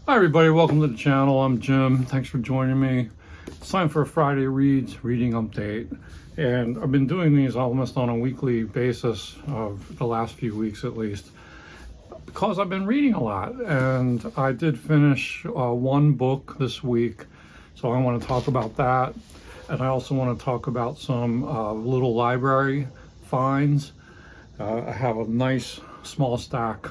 Hi everybody, welcome to the channel. I'm Jim. Thanks for joining me. It's time for a Friday reading update. And I've been doing these almost on a weekly basis of the last few weeks at least, because I've been reading a lot. And I did finish one book this week, so I want to talk about that. And I also want to talk about some little library finds. I have a nice small stack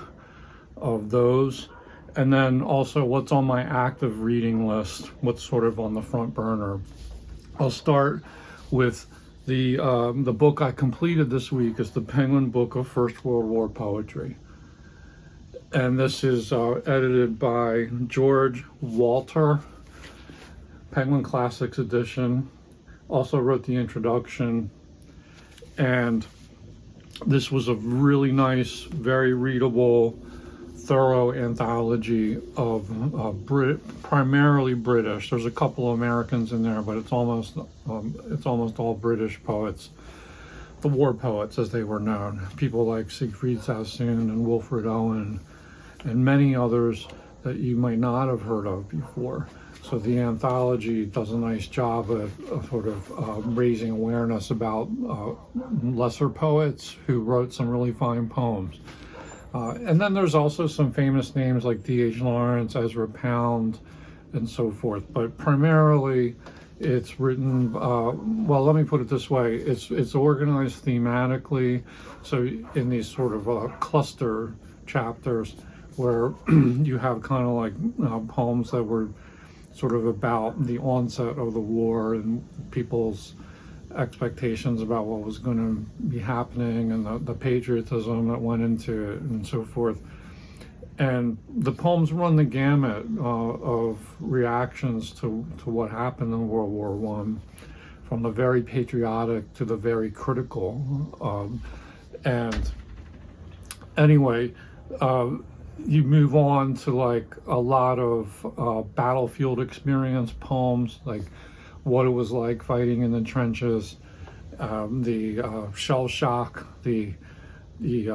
of those. And then also what's on my active reading list, what's sort of on the front burner. I'll start with the book I completed this week is the Penguin Book of First World War Poetry. And this is edited by George Walter, Penguin Classics edition. Also wrote the introduction. And this was a really nice, very readable, thorough anthology of primarily British. There's a couple of Americans in there, but it's almost all British poets, the war poets as they were known. People like Siegfried Sassoon and Wilfred Owen, and many others that you might not have heard of before. So the anthology does a nice job of sort of raising awareness about lesser poets who wrote some really fine poems. And then there's also some famous names like D.H. Lawrence, Ezra Pound, and so forth. But primarily, it's written, well, let me put it this way. It's organized thematically, so in these sort of cluster chapters where you have kind of like poems that were sort of about the onset of the war and people's expectations about what was going to be happening and the patriotism that went into it and so forth. And the poems run the gamut of reactions to what happened in World War I, from the very patriotic to the very critical. And anyway, you move on to like a lot of battlefield experience poems, like what it was like fighting in the trenches, the shell shock, the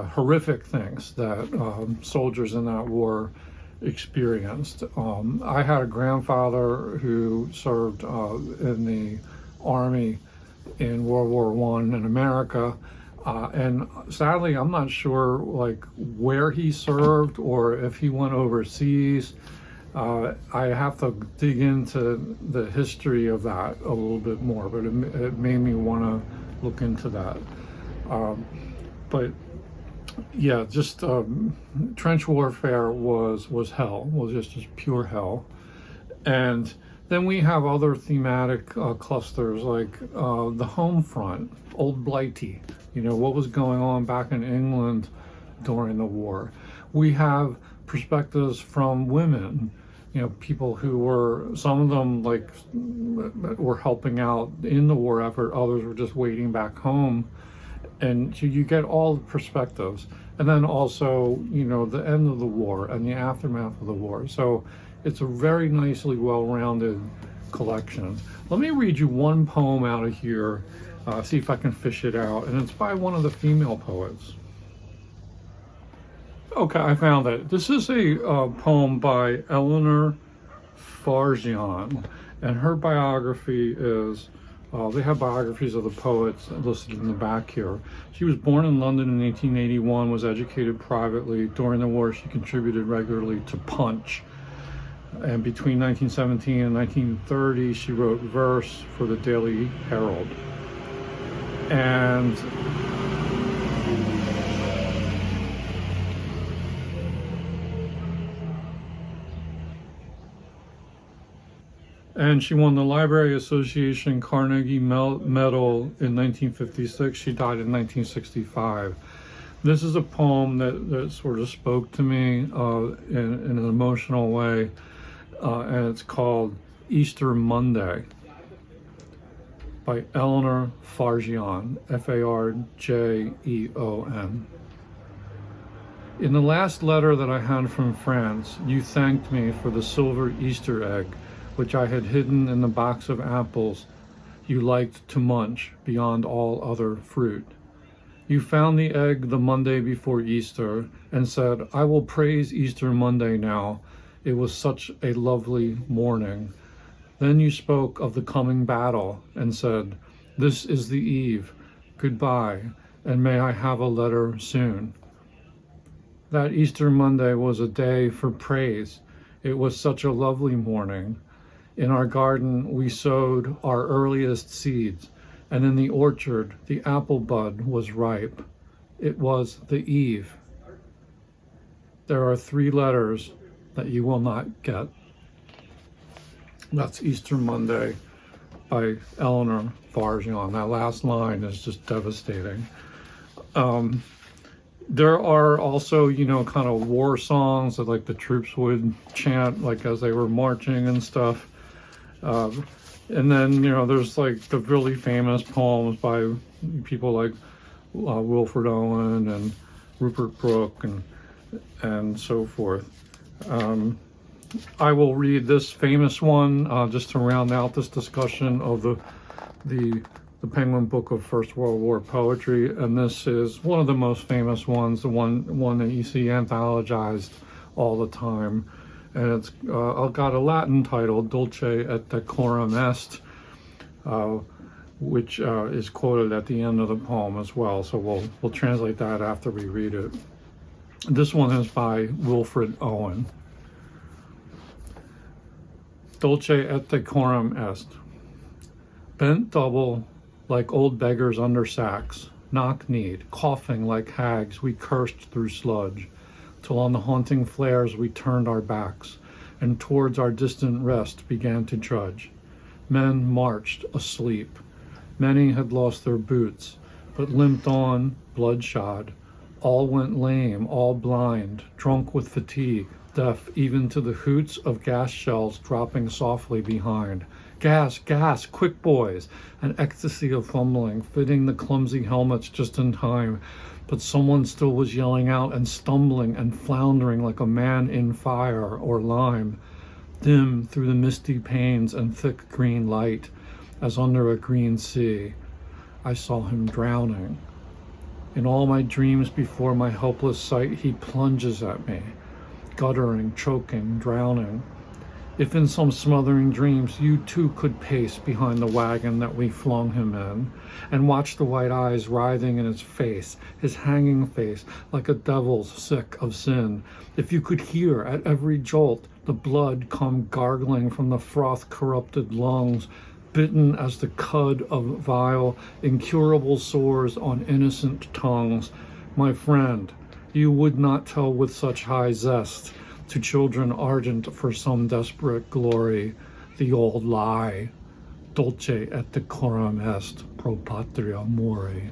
horrific things that soldiers in that war experienced. I had a grandfather who served in the Army in World War I in America, and sadly I'm not sure like where he served or if he went overseas. I have to dig into the history of that a little bit more, but it made me want to look into that. But yeah, just trench warfare was hell, was just pure hell. And then we have other thematic clusters like the home front, Old Blighty, what was going on back in England during the war. We have perspectives from women, people who were, some of them like were helping out in the war effort, others were just waiting back home. And you get all the perspectives. And then also, the end of the war and the aftermath of the war. So it's a very nicely well-rounded collection. Let me read you one poem out of here, see if I can fish it out. And it's by one of the female poets. Okay, I found it. This is a poem by Eleanor Farjeon, and her biography is, they have biographies of the poets listed in the back here. She was born in London in 1881, was educated privately. During the war, she contributed regularly to Punch. And between 1917 and 1930, she wrote verse for the Daily Herald. And she won the Library Association Carnegie Medal in 1956. She died in 1965. This is a poem that sort of spoke to me in an emotional way, and it's called Easter Monday by Eleanor Farjeon, Farjeon. In the last letter that I had from France, you thanked me for the silver Easter egg, which I had hidden in the box of apples you liked to munch beyond all other fruit. You found the egg the Monday before Easter and said, I will praise Easter Monday now, It was such a lovely morning. Then you spoke of the coming battle and said, "This is the eve. Goodbye, and may I have a letter soon." That Easter Monday was a day for praise. It was such a lovely morning. In our garden, we sowed our earliest seeds, and in the orchard, the apple bud was ripe. It was the eve. There are 3 letters that you will not get. That's Easter Monday by Eleanor Farjeon. That last line is just devastating. There are also, kind of war songs that like the troops would chant like as they were marching and stuff. And then, there's like the really famous poems by people like Wilfred Owen and Rupert Brooke and so forth. I will read this famous one just to round out this discussion of the Penguin Book of First World War poetry, and this is one of the most famous ones, the one that you see anthologized all the time, and it's got a Latin title, Dulce et decorum est, which is quoted at the end of the poem as well. So we'll translate that after we read it. This one is by Wilfred Owen. Dulce et decorum est. Bent double like old beggars under sacks, knock-kneed, coughing like hags, we cursed through sludge, till on the haunting flares we turned our backs, and towards our distant rest began to trudge. Men marched asleep. Many had lost their boots, but limped on, bloodshot. All went lame, all blind, drunk with fatigue, deaf even to the hoots of gas shells dropping softly behind. Gas, gas, quick boys! An ecstasy of fumbling, fitting the clumsy helmets just in time. But someone still was yelling out and stumbling and floundering like a man in fire or lime. Dim through the misty panes and thick green light, as under a green sea, I saw him drowning. In all my dreams before my helpless sight, he plunges at me, guttering, choking, drowning. If in some smothering dreams you too could pace behind the wagon that we flung him in, and watch the white eyes writhing in his face, his hanging face, like a devil's sick of sin, if you could hear at every jolt the blood come gargling from the froth-corrupted lungs, bitten as the cud of vile, incurable sores on innocent tongues, my friend, you would not tell with such high zest to children ardent for some desperate glory, the old lie, dulce et decorum est pro patria mori.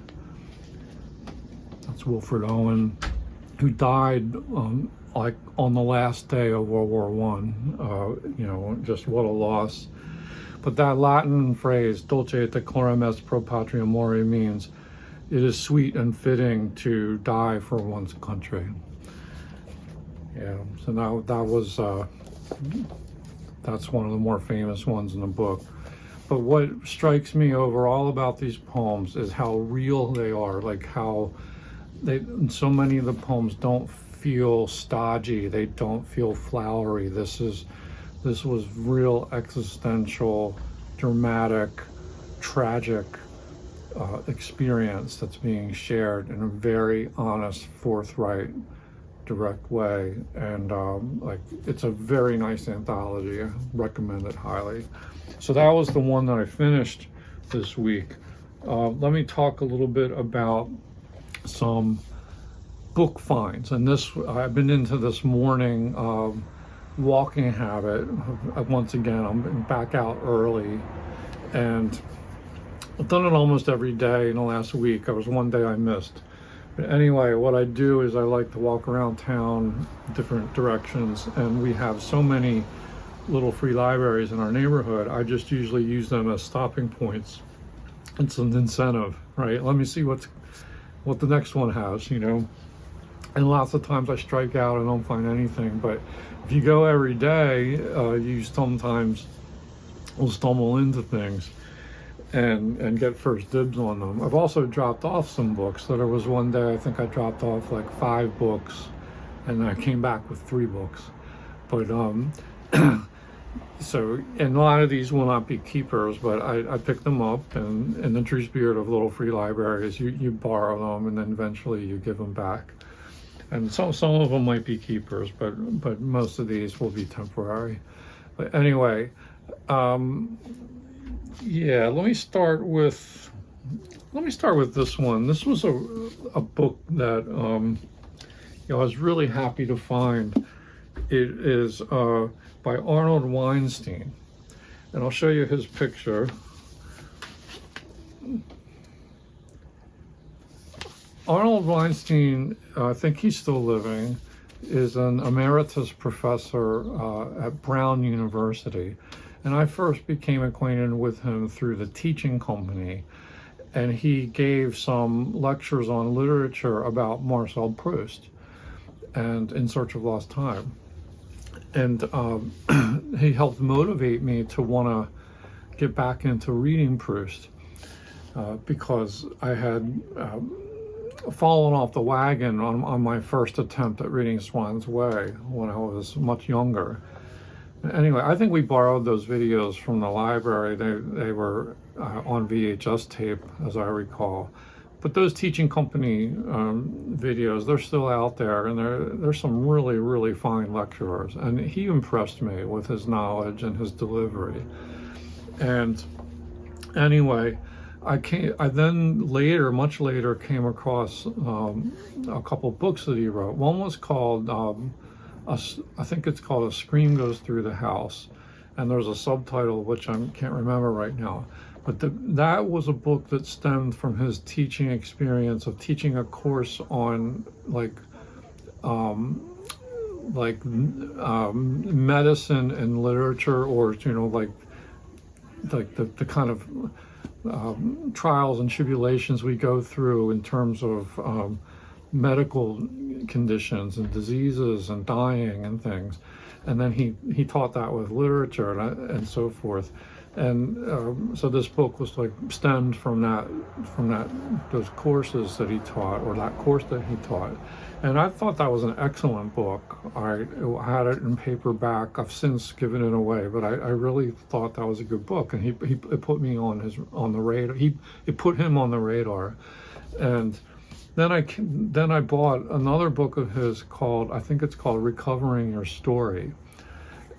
That's Wilfred Owen, who died like on the last day of World War I. Just what a loss. But that Latin phrase, dulce et decorum est pro patria mori, means it is sweet and fitting to die for one's country. Yeah, so now that's one of the more famous ones in the book. But what strikes me overall about these poems is how real they are, like how so many of the poems don't feel stodgy, they don't feel flowery. This was real existential, dramatic, tragic experience that's being shared in a very honest, forthright, direct way, and it's a very nice anthology. I recommend it highly. So that was the one that I finished this week. Let me talk a little bit about some book finds, and I've been into this morning walking habit. Once again, I'm back out early, and I've done it almost every day in the last week. There was one day I missed. But anyway, what I do is I like to walk around town, different directions, and we have so many little free libraries in our neighborhood. I just usually use them as stopping points. It's an incentive, right? Let me see what the next one has, And lots of times I strike out and don't find anything. But if you go every day, you sometimes will stumble into things and get first dibs on them. I've also dropped off some books. So there was one day I think I dropped off like 5 books, and then I came back with 3 books. But so, and a lot of these will not be keepers, but I picked them up, and in the true spirit of little free libraries, you borrow them and then eventually you give them back. And some of them might be keepers, but most of these will be temporary. But anyway, yeah, let me start with this one. This was a book that I was really happy to find. It is by Arnold Weinstein, and I'll show you his picture. Arnold Weinstein, I think he's still living, is an emeritus professor at Brown University. And I first became acquainted with him through the teaching company. And he gave some lectures on literature about Marcel Proust and In Search of Lost Time. And he helped motivate me to want to get back into reading Proust because I had fallen off the wagon on my first attempt at reading Swann's Way when I was much younger. Anyway, I think we borrowed those videos from the library. They were on VHS tape, as I recall. But those teaching company videos, they're still out there, and there's some really, really fine lecturers. And he impressed me with his knowledge and his delivery. And anyway, I then later, much later, came across a couple books that he wrote. One was called, I think it's called A Scream Goes Through the House. And there's a subtitle, which I can't remember right now. But that was a book that stemmed from his teaching experience of teaching a course on medicine and literature, or like the kind of trials and tribulations we go through in terms of medical conditions and diseases and dying and things. And then he taught that with literature and so forth. And so this book was stemmed from those courses that he taught, or that course that he taught. And I thought that was an excellent book. I had it in paperback. I've since given it away, but I really thought that was a good book. And it put me on the radar. It put him on the radar. And then I bought another book of his I think it's called Recovering Your Story.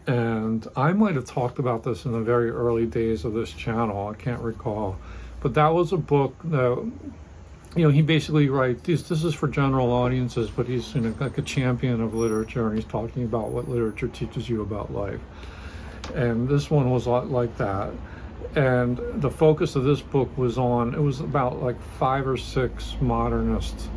And I might have talked about this in the very early days of this channel. I can't recall. But that was a book that, he basically writes, this is for general audiences, but he's like a champion of literature, and he's talking about what literature teaches you about life. And this one was like that. And the focus of this book was about 5 or 6 modernist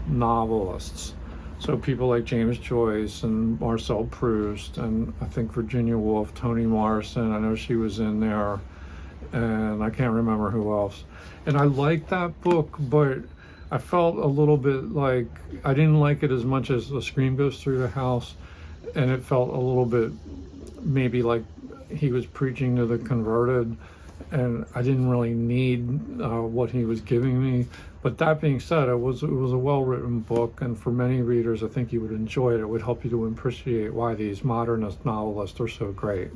novelists. So people like James Joyce and Marcel Proust, and I think Virginia Woolf, Toni Morrison, I know she was in there, and I can't remember who else. And I liked that book, but I felt a little bit like I didn't like it as much as A Scream Goes Through the House, and it felt a little bit maybe like he was preaching to the converted, and I didn't really need what he was giving me. But that being said, it was a well-written book, and for many readers, I think you would enjoy it. It would help you to appreciate why these modernist novelists are so great.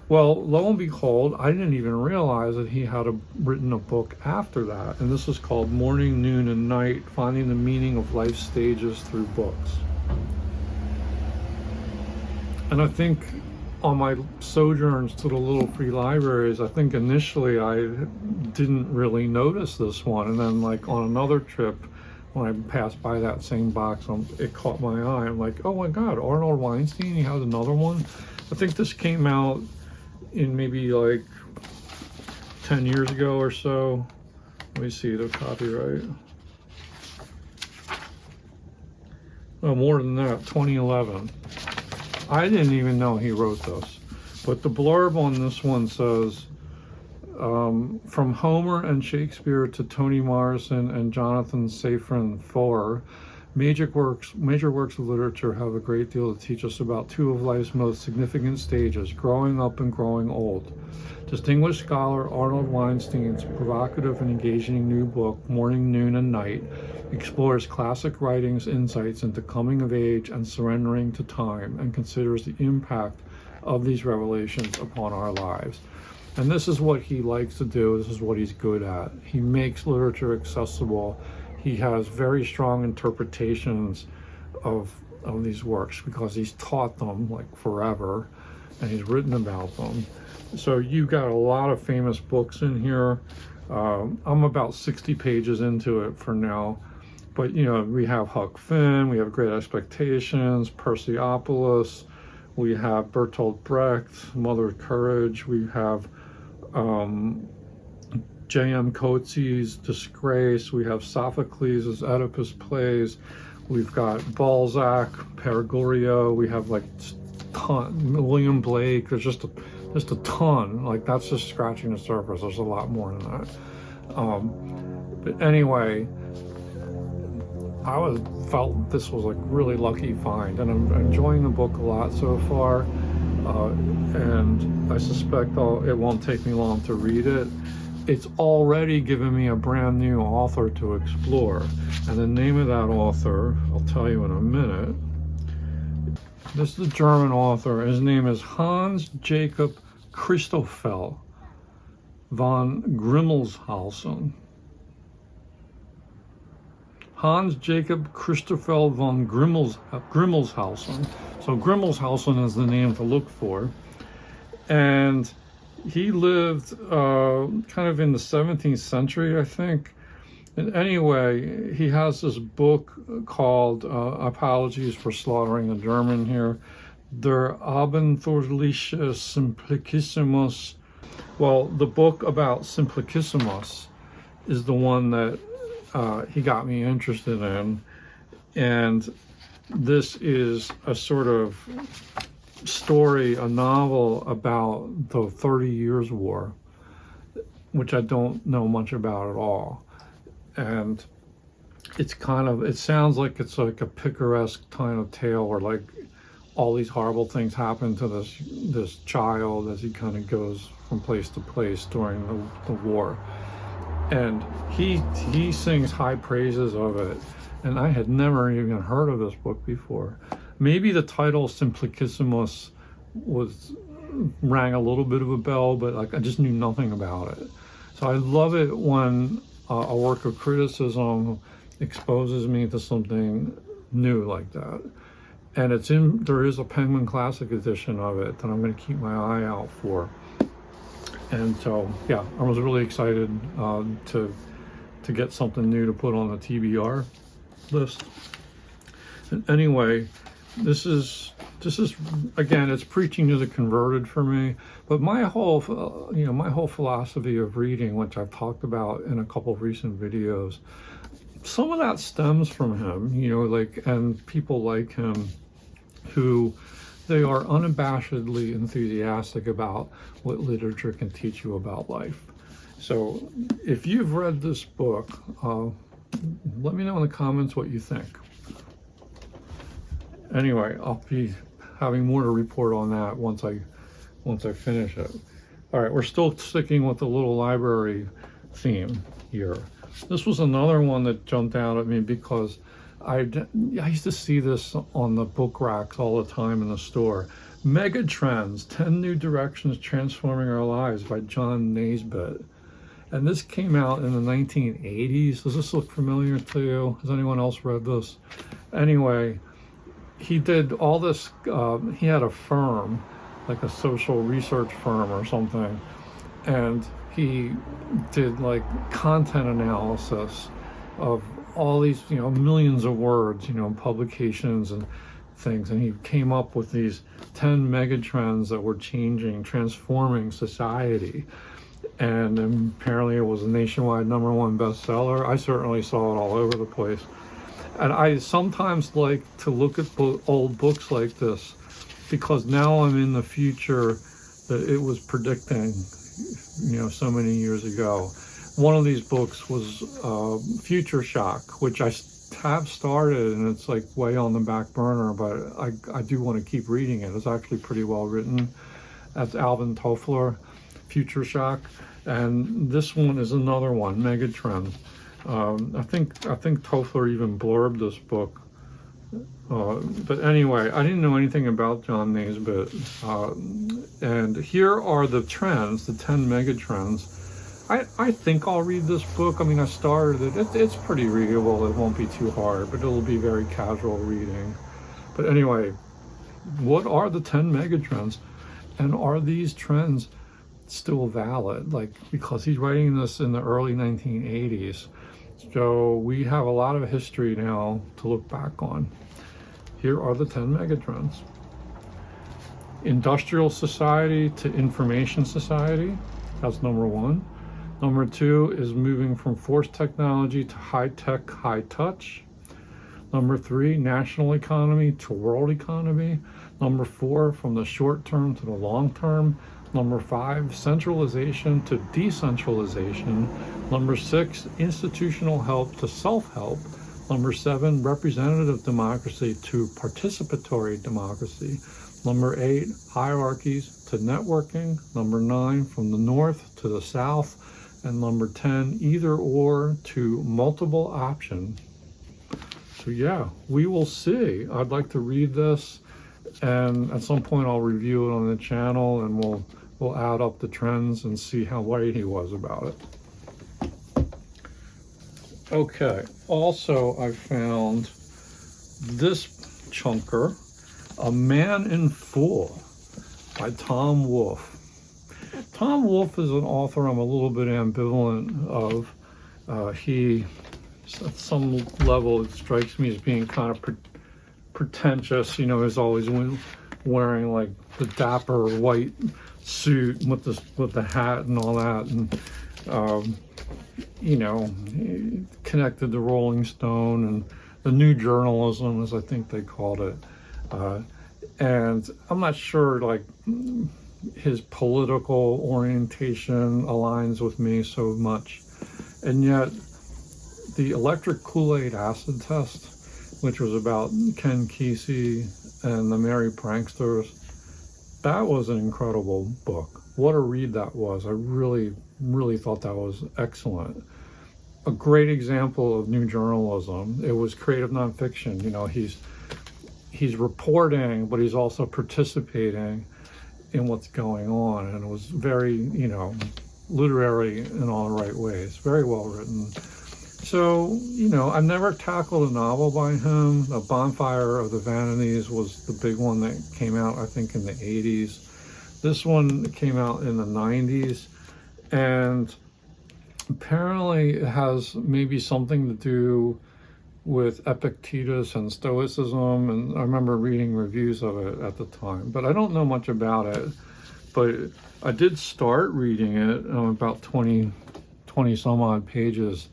Well, lo and behold, I didn't even realize that he had written a book after that, and this is called Morning, Noon, and Night, Finding the Meaning of Life Stages Through Books. And I think on my sojourns to the little free libraries, I think initially I didn't really notice this one, and then on another trip, when I passed by that same box, it caught my eye. I'm like, oh my God, Arnold Weinstein, he has another one? I think this came out in maybe 10 years ago or so. Let me see the copyright. Oh, more than that, 2011. I didn't even know he wrote this, but the blurb on this one says, from Homer and Shakespeare to Toni Morrison and Jonathan Safran Foer, major works of literature have a great deal to teach us about 2 of life's most significant stages, growing up and growing old. Distinguished scholar Arnold Weinstein's provocative and engaging new book, Morning, Noon, and Night, explores classic writings' insights into coming of age and surrendering to time, and considers the impact of these revelations upon our lives. And this is what he likes to do. This is what he's good at. He makes literature accessible. He has very strong interpretations of these works because he's taught them like forever, and he's written about them. So you got a lot of famous books in here. I'm about 60 pages into it for now, but you know, we have Huck Finn, we have Great Expectations, Persepolis, we have Bertolt Brecht, Mother of Courage, we have J.M. Coetzee's Disgrace, we have Sophocles' Oedipus plays, we've got Balzac, Pergorio, we have like William Blake. There's just a ton. Like, that's just scratching the surface. There's a lot more than that. But anyway, felt this was a really lucky find, and I'm enjoying the book a lot so far. And I suspect it won't take me long to read it. It's already given me a brand new author to explore, and the name of that author I'll tell you in a minute. This is a German author. His name is Hans Jacob Christoffel von Grimmelshausen. Hans Jacob Christoffel von Grimmelshausen. So Grimmelshausen is the name to look for. And he lived kind of in the 17th century, I think. And anyway, he has this book called, apologies for slaughtering the German here, Der Abenteuerliche Simplicissimus. Well, the book about Simplicissimus is the one that he got me interested in. And this is a sort of story, a novel about the 30 Years' War, which I don't know much about at all. And it's it sounds like it's like a picaresque kind of tale where like all these horrible things happen to this child as he kind of goes from place to place during the war. And he sings high praises of it. And I had never even heard of this book before. Maybe the title Simplicissimus rang a little bit of a bell, but like I just knew nothing about it. So I love it when a work of criticism exposes me to something new like that. And there is a Penguin Classic edition of it that I'm going to keep my eye out for. And so, yeah, I was really excited to get something new to put on the TBR list. And anyway, this is again, it's preaching to the converted for me. But my whole philosophy of reading, which I've talked about in a couple of recent videos, some of that stems from him, and people like him who they are unabashedly enthusiastic about what literature can teach you about life. So if you've read this book, let me know in the comments what you think. Anyway, I'll be having more to report on that once I finish it. All right, we're still sticking with the little library theme here. This was another one that jumped out at me because I used to see this on the book racks all the time in the store. Megatrends, 10 New Directions Transforming Our Lives by John Naisbitt. And this came out in the 1980s. Does this look familiar to you? Has anyone else read this? Anyway, he did all this, he had a firm, like a social research firm or something, and he did like content analysis of all these, millions of words, publications and things, and he came up with these 10 megatrends that were transforming society. And apparently it was a nationwide #1 bestseller. I certainly saw it all over the place. And I sometimes like to look at old books like this because now I'm in the future that it was predicting, so many years ago. One of these books was Future Shock, which I have started, and it's like way on the back burner, but I do want to keep reading it. It's actually pretty well written. That's Alvin Toffler, Future Shock. And this one is another one, Megatrends. I think Toffler even blurbed this book. But anyway, I didn't know anything about John Naisbitt. And here are the trends, the 10 megatrends. I think I'll read this book. I mean, I started it. It's pretty readable. It won't be too hard, but it'll be very casual reading. But anyway, what are the 10 megatrends? And are these trends still valid? Like, because he's writing this in the early 1980s. So we have a lot of history now to look back on. Here are the 10 megatrends. Industrial society to information society. That's number one. Number two is moving from force technology to high-tech, high-touch. Number three, national economy to world economy. Number four, from the short term to the long term. Number five, centralization to decentralization. Number six, institutional help to self-help. Number seven, representative democracy to participatory democracy. Number eight, hierarchies to networking. Number nine, from the north to the south. And number 10, either or to multiple option. So yeah, we will see. I'd like to read this, and at some point I'll review it on the channel, and we'll add up the trends and see how right he was about it. Okay, also I found this chunker, A Man in Full by Tom Wolfe. Tom Wolfe is an author I'm a little bit ambivalent of. He, at some level, it strikes me as being kind of pretentious. You know, he's always wearing like the dapper white suit with the hat and all that, and you know, connected to Rolling Stone and the New Journalism, as I think they called it. And I'm not sure, like, his political orientation aligns with me so much. And yet, the electric Kool-Aid acid test, which was about Ken Kesey and the Merry Pranksters, that was an incredible book. What a read that was. I really, really thought that was excellent. A great example of new journalism. It was creative nonfiction. You know, he's reporting, but he's also participating in what's going on, and it was very, you know, literary in all the right ways. Very well written. So, you know, I've never tackled a novel by him. The Bonfire of the Vanities was the big one that came out, I think, in the 80s. This one came out in the 90s, and apparently it has maybe something to do with Epictetus and Stoicism, and I remember reading reviews of it at the time, but I don't know much about it. But I did start reading it, about 20 some odd pages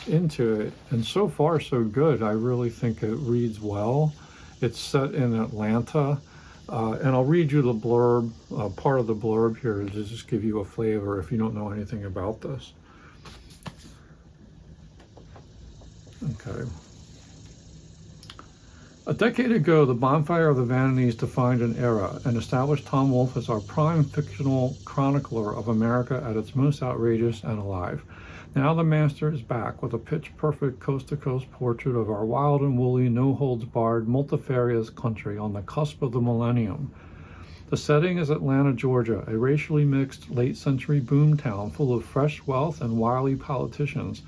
into it, and so far so good. I really think it reads well. It's set in Atlanta, and I'll read you the blurb, part of the blurb here, to just give you a flavor if you don't know anything about this. Okay. A decade ago, the Bonfire of the Vanities defined an era and established Tom Wolfe as our prime fictional chronicler of America at its most outrageous and alive. Now the master is back with a pitch-perfect coast-to-coast portrait of our wild and woolly, no-holds-barred, multifarious country on the cusp of the millennium. The setting is Atlanta, Georgia, a racially mixed late-century boomtown full of fresh wealth and wily politicians.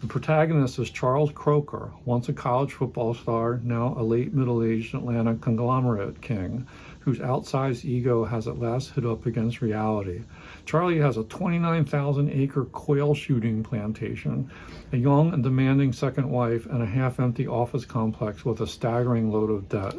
The protagonist is Charles Croker, once a college football star, now a late middle-aged Atlanta conglomerate king, whose outsized ego has at last hit up against reality. Charlie has a 29,000-acre quail shooting plantation, a young and demanding second wife, and a half-empty office complex with a staggering load of debt.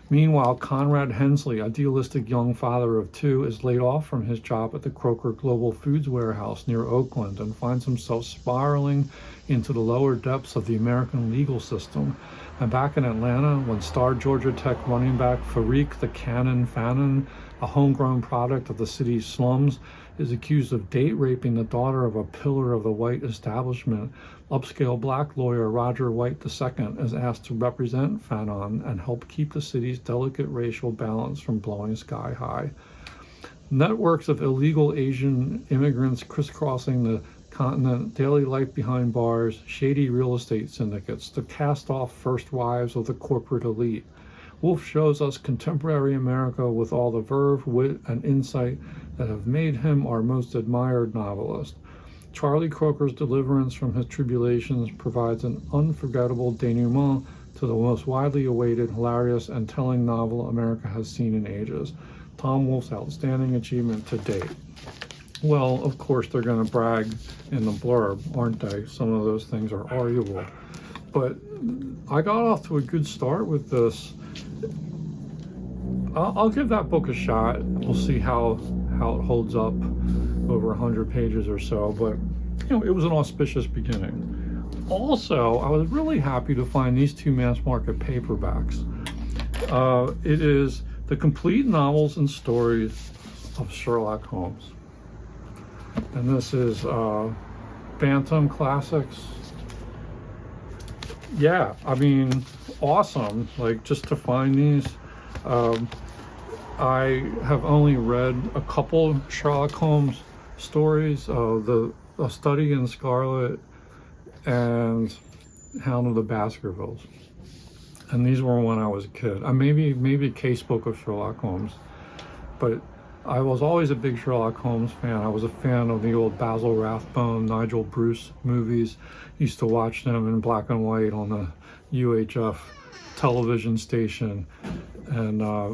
Meanwhile, Conrad Hensley, idealistic young father of two, is laid off from his job at the Croker Global Foods warehouse near Oakland and finds himself spiraling into the lower depths of the American legal system. And back in Atlanta, when star Georgia Tech running back Farik the Cannon Fannin, a homegrown product of the city's slums, is accused of date raping the daughter of a pillar of the white establishment, upscale black lawyer Roger White II is asked to represent Fanon and help keep the city's delicate racial balance from blowing sky high. Networks of illegal Asian immigrants crisscrossing the continent, daily life behind bars, shady real estate syndicates, the cast-off first wives of the corporate elite. Woolf shows us contemporary America with all the verve, wit, and insight that have made him our most admired novelist. Charlie Croker's deliverance from his tribulations provides an unforgettable denouement to the most widely awaited, hilarious, and telling novel America has seen in ages. Tom Wolfe's outstanding achievement to date. Well, of course, they're going to brag in the blurb, aren't they? Some of those things are arguable. But I got off to a good start with this. I'll give that book a shot. We'll see how it holds up over 100 pages or so. But, it was an auspicious beginning. Also, I was really happy to find these two mass market paperbacks. It is The Complete Novels and Stories of Sherlock Holmes. And this is Bantam Classics. Yeah, awesome. Just to find these. I have only read a couple Sherlock Holmes stories, A Study in Scarlet and Hound of the Baskervilles. And these were when I was a kid. Maybe a casebook of Sherlock Holmes. But I was always a big Sherlock Holmes fan. I was a fan of the old Basil Rathbone, Nigel Bruce movies. Used to watch them in black and white on the UHF television station. And I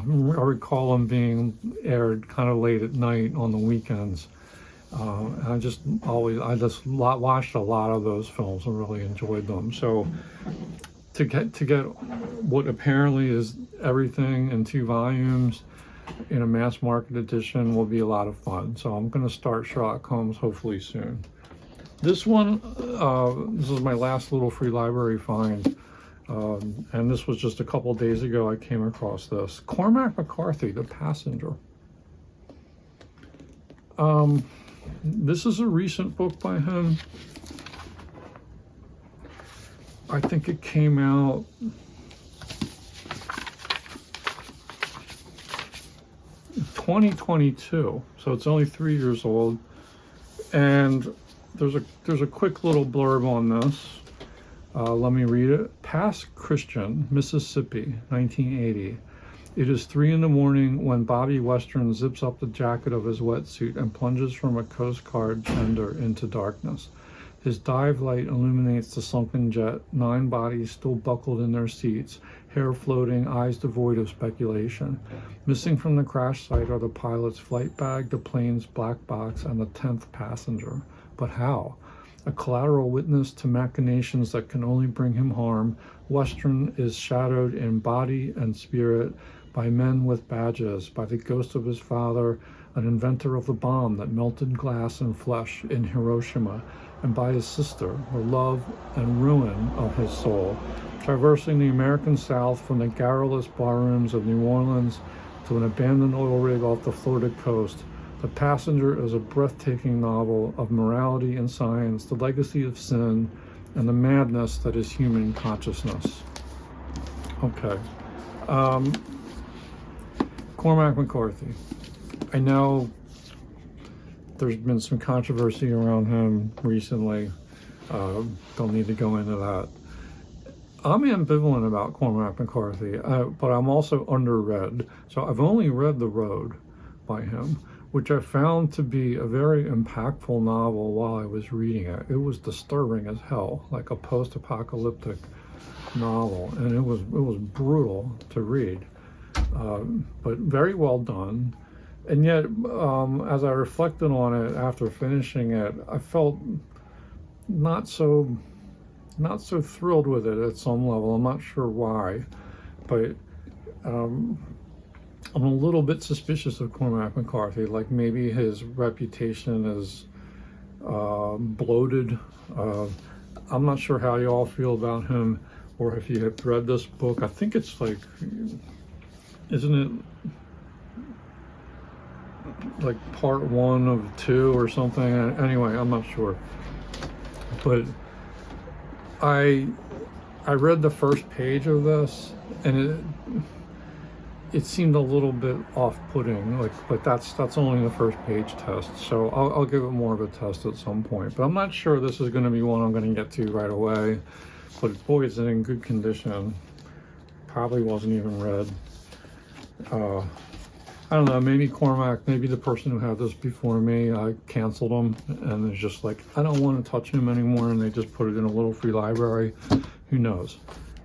recall them being aired kind of late at night on the weekends. I just watched a lot of those films and really enjoyed them. So to get what apparently is everything in 2 volumes in a mass market edition will be a lot of fun. So I'm going to start Sherlock Holmes hopefully soon. This one, this is my last little free library find. And this was just a couple days ago I came across this. Cormac McCarthy, The Passenger. This is a recent book by him. I think it came out in 2022, so it's only 3 years old. And there's a quick little blurb on this. Let me read it. Pass Christian, Mississippi, 1980. It is 3 a.m. when Bobby Western zips up the jacket of his wetsuit and plunges from a Coast Guard tender into darkness. His dive light illuminates the sunken jet, 9 bodies still buckled in their seats, hair floating, eyes devoid of speculation. Missing from the crash site are the pilot's flight bag, the plane's black box, and the 10th passenger. But how? A collateral witness to machinations that can only bring him harm, Western is shadowed in body and spirit by men with badges, by the ghost of his father, an inventor of the bomb that melted glass and flesh in Hiroshima, and by his sister, the love and ruin of his soul. Traversing the American South from the garrulous barrooms of New Orleans to an abandoned oil rig off the Florida coast, The Passenger is a breathtaking novel of morality and science, the legacy of sin, and the madness that is human consciousness. Okay. Cormac McCarthy. I know there's been some controversy around him recently. Don't need to go into that. I'm ambivalent about Cormac McCarthy, but I'm also underread. So I've only read The Road by him, which I found to be a very impactful novel while I was reading it. It was disturbing as hell, like a post-apocalyptic novel, and it was brutal to read, but very well done. And yet, as I reflected on it after finishing it, I felt not so thrilled with it at some level. I'm not sure why, but I'm a little bit suspicious of Cormac McCarthy. Like maybe his reputation is bloated. I'm not sure how you all feel about him, or if you have read this book. I think it's like, isn't it like part 1 of 2 or something? Anyway, I'm not sure. But I read the first page of this, and it seemed a little bit off-putting, but that's only the first page test, so I'll give it more of a test at some point. But I'm not sure this is going to be one I'm going to get to right away. But boy, it's in good condition. Probably wasn't even read. I don't know, maybe Cormac, maybe the person who had this before me, I canceled them, and it's just like, I don't want to touch him anymore, and they just put it in a little free library. Who knows?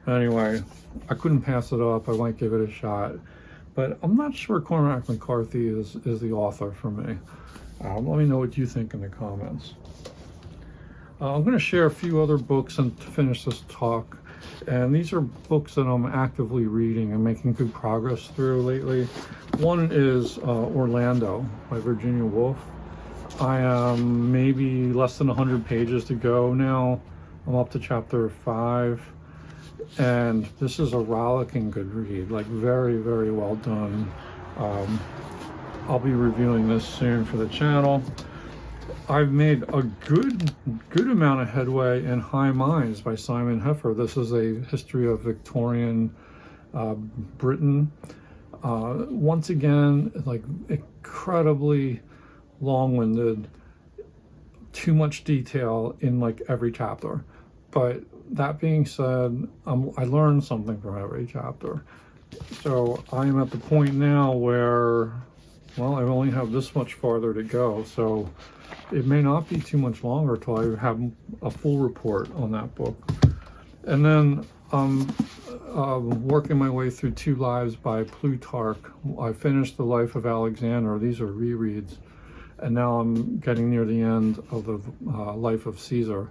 Anyway, I couldn't pass it up. I might give it a shot. But I'm not sure Cormac McCarthy is the author for me. Let me know what you think in the comments. I'm going to share a few other books and to finish this talk. And these are books that I'm actively reading and making good progress through lately. One is Orlando by Virginia Woolf. I am maybe less than 100 pages to go now. I'm up to chapter 5. And this is a rollicking good read, like very, very well done. I'll be reviewing this soon for the channel. I've made a good amount of headway in High Minds by Simon Heffer. This is a history of Victorian Britain. Once again, like incredibly long-winded, too much detail in like every chapter. But that being said, I learned something from every chapter. So I'm at the point now where, well, I only have this much farther to go. So it may not be too much longer till I have a full report on that book. And then I'm working my way through Two Lives by Plutarch. I finished The Life of Alexander. These are rereads. And now I'm getting near the end of the Life of Caesar.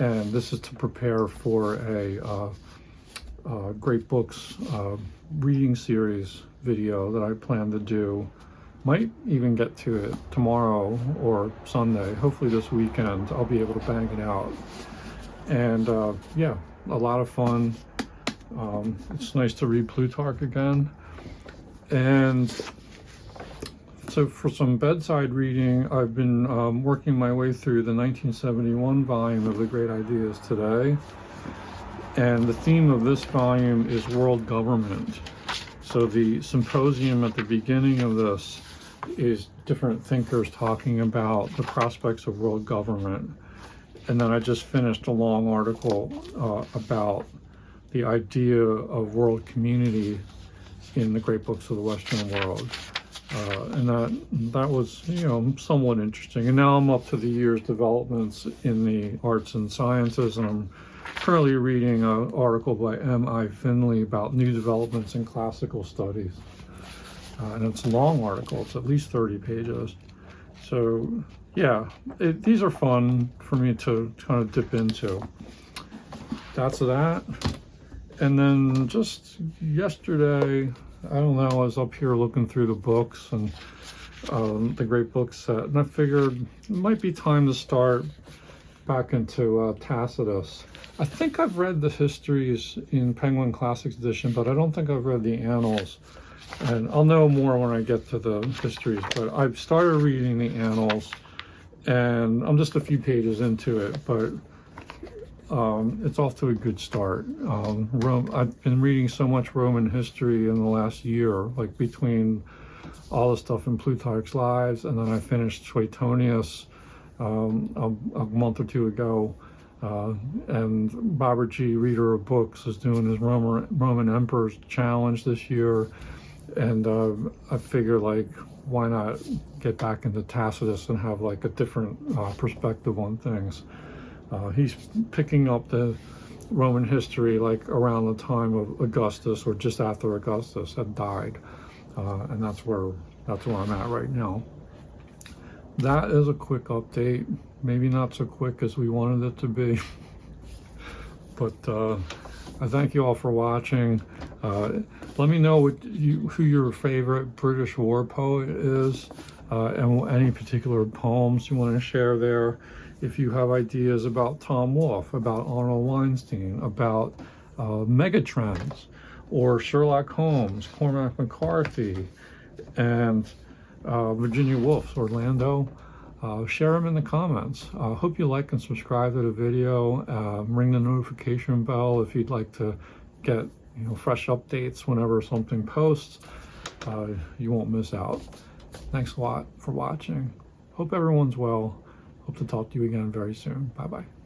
And this is to prepare for a Great Books reading series video that I plan to do. Might even get to it tomorrow or Sunday. Hopefully this weekend I'll be able to bang it out. And yeah, a lot of fun. It's nice to read Plutarch again. And so for some bedside reading, I've been working my way through the 1971 volume of The Great Ideas Today. And the theme of this volume is world government. So the symposium at the beginning of this is different thinkers talking about the prospects of world government. And then I just finished a long article about the idea of world community in the great books of the Western world. And that was, somewhat interesting. And now I'm up to the year's developments in the arts and sciences, and I'm currently reading an article by M.I. Finley about new developments in classical studies. And it's a long article, it's at least 30 pages. So yeah, these are fun for me to kind of dip into. That's that. And then just yesterday, I don't know, I was up here looking through the books and the great book set, and I figured it might be time to start back into Tacitus. I think I've read the histories in Penguin Classics edition, but I don't think I've read the annals. And I'll know more when I get to the histories, but I've started reading the annals, and I'm just a few pages into it, but it's off to a good start. I've been reading so much Roman history in the last year, like between all the stuff in Plutarch's Lives, and then I finished Suetonius a month or two ago. And Robert G., reader of books, is doing his Roman Emperor's Challenge this year. And I figure, like, why not get back into Tacitus and have like a different perspective on things. He's picking up the Roman history like around the time of Augustus, or just after Augustus had died, and that's where I'm at right now. That is a quick update. Maybe not so quick as we wanted it to be, but I thank you all for watching. Let me know who your favorite British war poet is, and any particular poems you want to share there. If you have ideas about Tom Wolfe, about Arnold Weinstein, about Megatrends, or Sherlock Holmes, Cormac McCarthy, and Virginia Woolf's Orlando, share them in the comments. Hope you like and subscribe to the video. Ring the notification bell if you'd like to get fresh updates whenever something posts. You won't miss out. Thanks a lot for watching. Hope everyone's well. Hope to talk to you again very soon. Bye-bye.